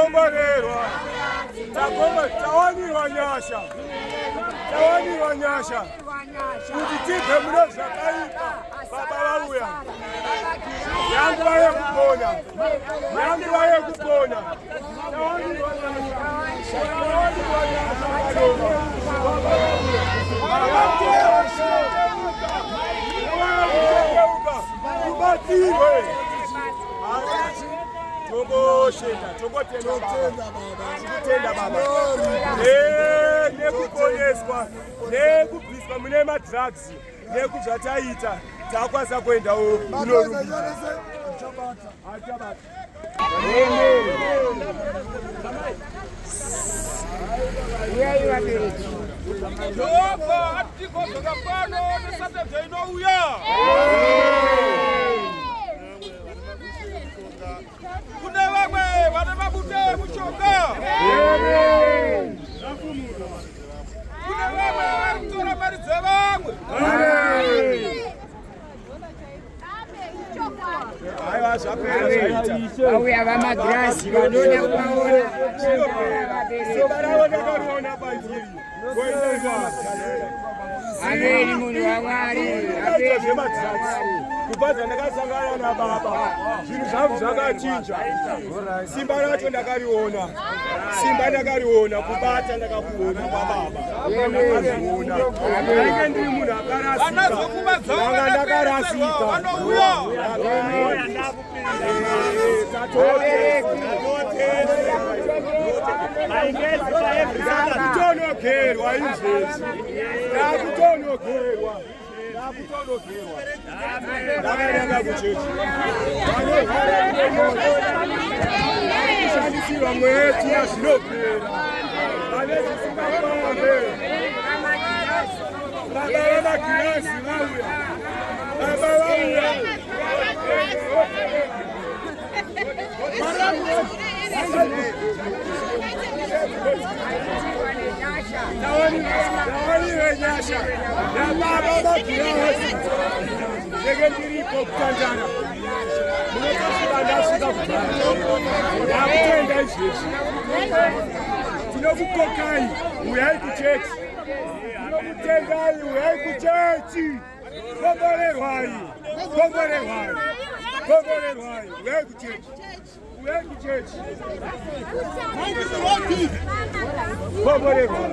takomborerwa tawani nyasha kuti tibve mune zvakaipa baba vauya yanguva yekupona ubatirwe tokotenda baba nekuponeswa nekubviswa mune madrugs nekuzvataita takwanisa kuendawo kunorumbiza. Kune vamwe vane mabute mushonga. Kune vamwe vari kutora mari dzevamwe. Vauya vamagirasi vanoda kuvaona averi munhu waMwari kubva zvandakasangana nababa zvinhu zvangu zvakachinja. Simba racho ndakariona, kubata ndakakuona kwababa ndakariona. Ndiri munhu akarasika, ndakarasika. Ndakutonogerwa izvezvi, ndakutonogerwa. Ndakaenda kuchechi kushandisirwa mwetu yazvinopera vane zvisingapambe baba vamagirazi vauya tawaniwe nyasha yababa vamagirazi ndiripo kutandara munotosvika ndasvika kudhara ndakutenda izvezvi. Tinokukokai, uyai kuchechi. Tinokutengai, uyai kuchechi. Komborerwai, uyai kuchechi. Komborerwai.